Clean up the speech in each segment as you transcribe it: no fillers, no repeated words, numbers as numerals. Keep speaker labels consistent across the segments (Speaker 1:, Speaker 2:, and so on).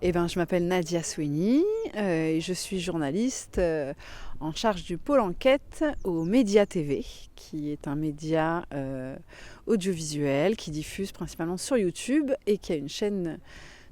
Speaker 1: Je m'appelle Nadia Sweeney et je suis journaliste en charge du pôle enquête au Média TV, qui est un média audiovisuel qui diffuse principalement sur YouTube et qui a une chaîne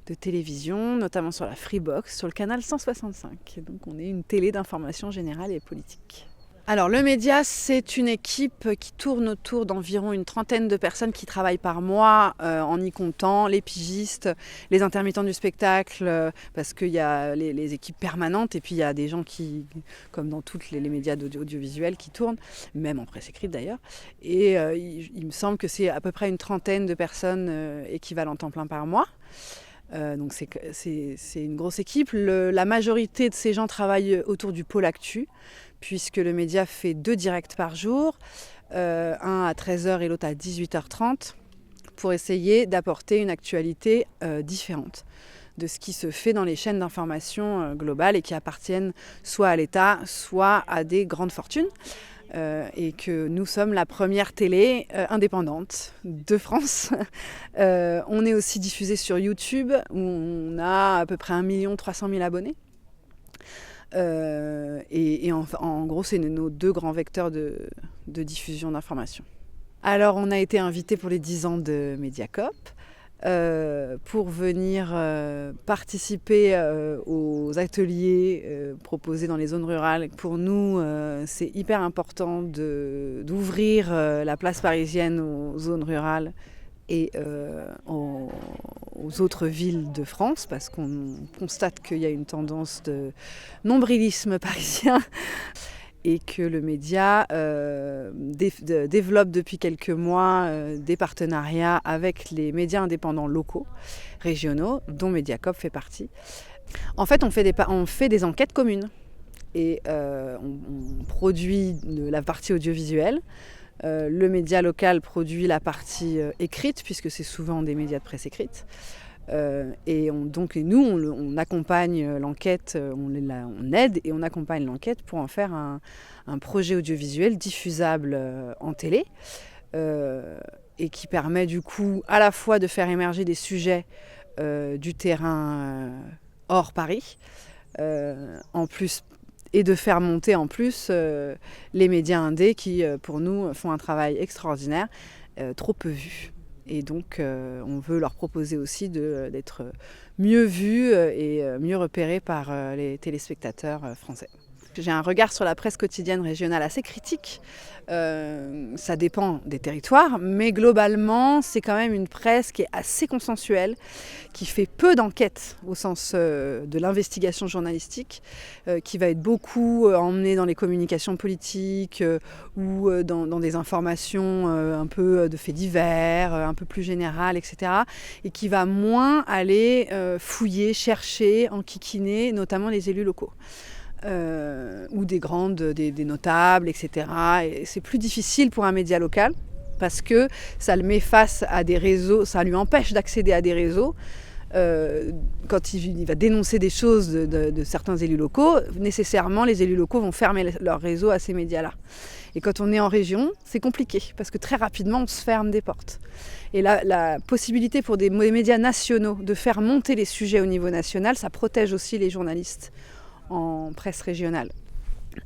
Speaker 1: de télévision, notamment sur la Freebox, sur le canal 165. Donc on est une télé d'information générale et politique. Alors le média, c'est une équipe qui tourne autour d'environ une trentaine de personnes qui travaillent par mois en y comptant les pigistes, les intermittents du spectacle, parce qu'il y a les équipes permanentes et puis il y a des gens qui, comme dans tous les médias audiovisuels, qui tournent, même en presse écrite d'ailleurs. Et il me semble que c'est à peu près une trentaine de personnes équivalent temps plein par mois. Donc c'est une grosse équipe. La majorité de ces gens travaillent autour du pôle actu, puisque le média fait 2 directs par jour, un à 13h et l'autre à 18h30, pour essayer d'apporter une actualité différente de ce qui se fait dans les chaînes d'information globales et qui appartiennent soit à l'État, soit à des grandes fortunes. Et que nous sommes la première télé indépendante de France. On est aussi diffusé sur YouTube, où on a à peu près 1 300 000 abonnés. En gros, c'est nos 2 grands vecteurs de diffusion d'informations. Alors, on a été invité pour les 10 ans de Mediacoop pour venir participer aux ateliers proposés dans les zones rurales. Pour nous, c'est hyper important d'ouvrir la place parisienne aux zones rurales et aux autres villes de France, parce qu'on constate qu'il y a une tendance de nombrilisme parisien et que le média développe depuis quelques mois des partenariats avec les médias indépendants locaux, régionaux, dont Mediacoop fait partie. En fait, on fait des enquêtes communes et on produit la partie audiovisuelle. Le média local produit la partie écrite, puisque c'est souvent des médias de presse écrite. Nous, on accompagne l'enquête, on aide et on accompagne l'enquête pour en faire un projet audiovisuel diffusable en télé et qui permet du coup à la fois de faire émerger des sujets du terrain hors Paris, en plus, et de faire monter en plus les médias indés qui, pour nous, font un travail extraordinaire, trop peu vu. Et donc, on veut leur proposer aussi d'être mieux vus et mieux repérés par les téléspectateurs français. J'ai un regard sur la presse quotidienne régionale assez critique. Ça dépend des territoires, mais globalement, c'est quand même une presse qui est assez consensuelle, qui fait peu d'enquêtes au sens de l'investigation journalistique, qui va être beaucoup emmenée dans les communications politiques ou dans des informations un peu de faits divers, un peu plus générales, etc. Et qui va moins aller fouiller, chercher, enquiquiner, notamment les élus locaux. Ou des notables, etc. Et c'est plus difficile pour un média local parce que ça le met face à des réseaux, ça lui empêche d'accéder à des réseaux. Quand il va dénoncer des choses de certains élus locaux, nécessairement les élus locaux vont fermer leur réseau à ces médias-là. Et quand on est en région, c'est compliqué parce que très rapidement on se ferme des portes. Et la possibilité pour des médias nationaux de faire monter les sujets au niveau national, ça protège aussi les journalistes en presse régionale.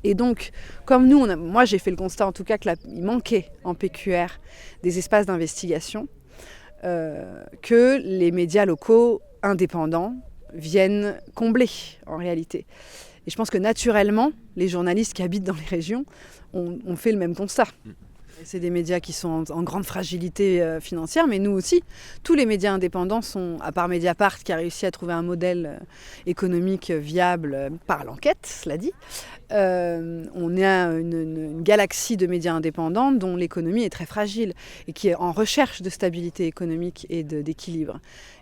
Speaker 1: Et donc, comme nous, moi j'ai fait le constat en tout cas qu'il manquait en PQR des espaces d'investigation que les médias locaux indépendants viennent combler en réalité. Et je pense que naturellement, les journalistes qui habitent dans les régions ont fait le même constat. C'est des médias qui sont en grande fragilité financière, mais nous aussi. Tous les médias indépendants sont, à part Mediapart qui a réussi à trouver un modèle économique viable par l'enquête, cela dit, on a une galaxie de médias indépendants dont l'économie est très fragile et qui est en recherche de stabilité économique et d'équilibre.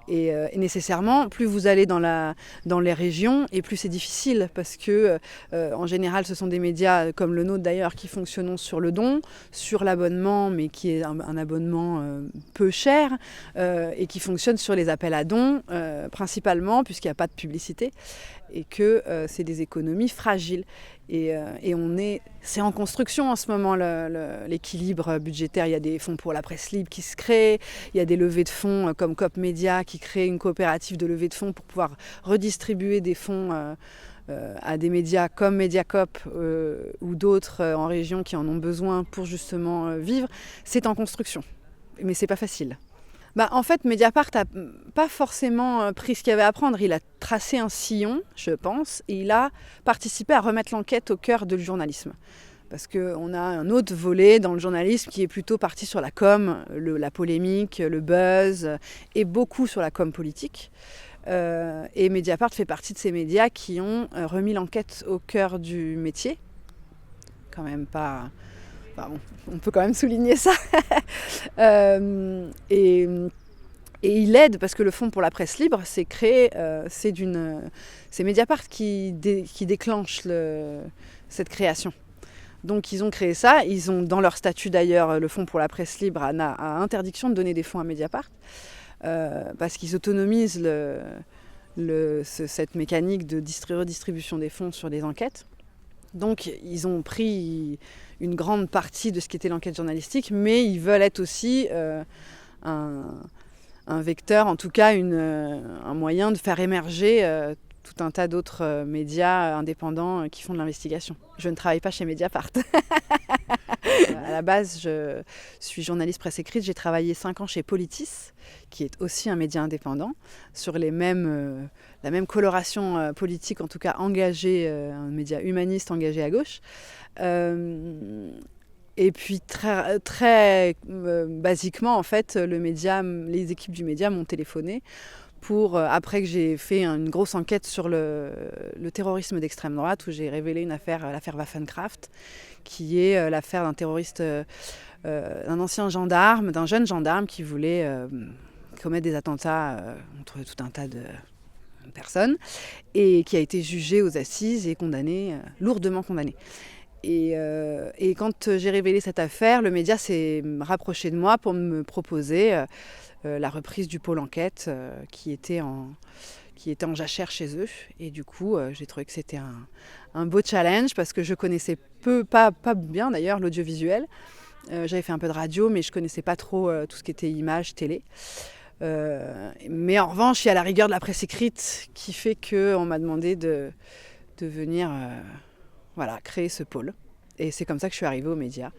Speaker 1: Et nécessairement, plus vous allez dans les régions, et plus c'est difficile, parce que en général, ce sont des médias comme le nôtre d'ailleurs qui fonctionnent sur le don, sur l'abonnement, mais qui est un abonnement peu cher, et qui fonctionne sur les appels à dons principalement, puisqu'il n'y a pas de publicité, et que c'est des économies fragiles. C'est en construction en ce moment l'équilibre budgétaire. Il y a des fonds pour la presse libre qui se créent, il y a des levées de fonds comme COP Média qui crée une coopérative de levée de fonds pour pouvoir redistribuer des fonds à des médias comme Mediacoop ou d'autres en région qui en ont besoin pour justement vivre. C'est en construction, mais c'est pas facile. En fait, Mediapart n'a pas forcément pris ce qu'il y avait à prendre. Il a tracé un sillon, je pense, et il a participé à remettre l'enquête au cœur du journalisme. Parce qu'on a un autre volet dans le journalisme qui est plutôt parti sur la com, la polémique, le buzz, et beaucoup sur la com politique. Et Mediapart fait partie de ces médias qui ont remis l'enquête au cœur du métier. Quand même pas... Enfin, bon, on peut quand même souligner ça. Et il aide, parce que le Fonds pour la presse libre, c'est créé, c'est Mediapart qui déclenche cette création. Donc ils ont créé ça, ils ont dans leur statut d'ailleurs, le Fonds pour la presse libre a interdiction de donner des fonds à Mediapart, parce qu'ils autonomisent cette mécanique de redistribution des fonds sur des enquêtes. Donc ils ont pris une grande partie de ce qu'était l'enquête journalistique, mais ils veulent être aussi un vecteur, en tout cas un moyen de faire émerger tout un tas d'autres médias indépendants qui font de l'investigation. Je ne travaille pas chez Mediapart. À la base, je suis journaliste presse écrite. J'ai travaillé 5 ans chez Politis, qui est aussi un média indépendant, sur la même coloration politique, en tout cas engagé, un média humaniste engagé à gauche. Et puis très basiquement, en fait, les équipes du média m'ont téléphoné pour, après que j'ai fait une grosse enquête sur le terrorisme d'extrême droite, où j'ai révélé l'affaire Waffenkraft, qui est l'affaire d'un terroriste, d'un ancien gendarme, d'un jeune gendarme qui voulait commettre des attentats contre tout un tas de personnes, et qui a été jugé aux assises et condamné, lourdement condamné. Et quand j'ai révélé cette affaire, le média s'est rapproché de moi pour me proposer la reprise du pôle enquête qui était en jachère chez eux. Et du coup, j'ai trouvé que c'était un beau challenge, parce que je connaissais pas bien d'ailleurs l'audiovisuel. J'avais fait un peu de radio, mais je connaissais pas trop tout ce qui était image, télé. Mais en revanche, il y a la rigueur de la presse écrite qui fait qu'on m'a demandé de venir créer ce pôle. Et c'est comme ça que je suis arrivée aux médias.